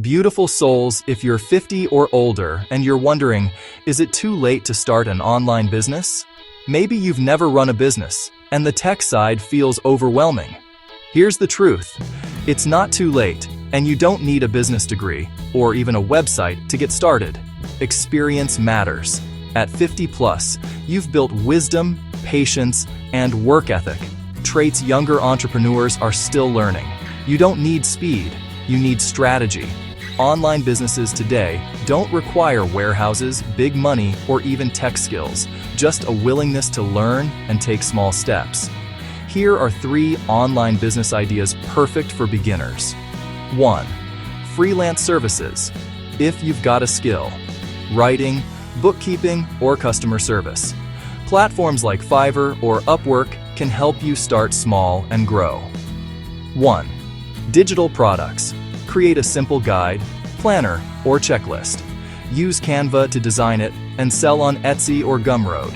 Beautiful souls, if you're 50 or older and you're wondering, is it too late to start an online business? Maybe you've never run a business and the tech side feels overwhelming. Here's the truth. It's not too late, and you don't need a business degree or even a website to get started. Experience matters. At 50 plus, you've built wisdom, patience, and work ethic, traits younger entrepreneurs are still learning. You don't need speed, you need strategy. Online businesses today don't require warehouses, big money, or even tech skills, just a willingness to learn and take small steps. Here are 3 online business ideas perfect for beginners. 1. Freelance services. If you've got a skill, writing, bookkeeping, or customer service, platforms like Fiverr or Upwork can help you start small and grow. 1. Digital products. Create a simple guide, planner, or checklist. Use Canva to design it and sell on Etsy or Gumroad.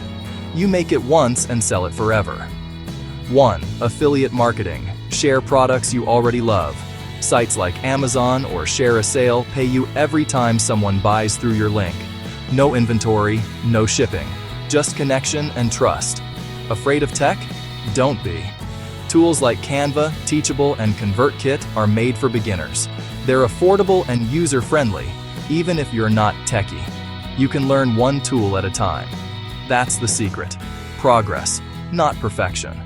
You make it once and sell it forever. 1. Affiliate marketing. Share products you already love. Sites like Amazon or Share a Sale pay you every time someone buys through your link. No inventory, no shipping, just connection and trust. Afraid of tech? Don't be. Tools like Canva, Teachable, and ConvertKit are made for beginners. They're affordable and user-friendly, even if you're not techie. You can learn one tool at a time. That's the secret. Progress, not perfection.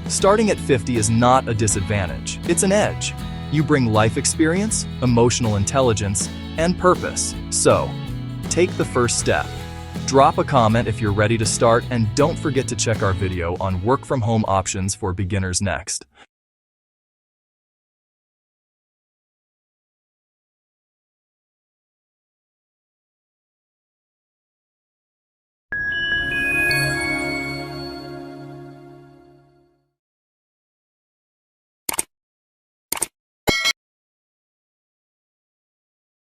Starting at 50 is not a disadvantage, it's an edge. You bring life experience, emotional intelligence, and purpose. So, take the first step. Drop a comment if you're ready to start, and don't forget to check our video on work from home options for beginners next.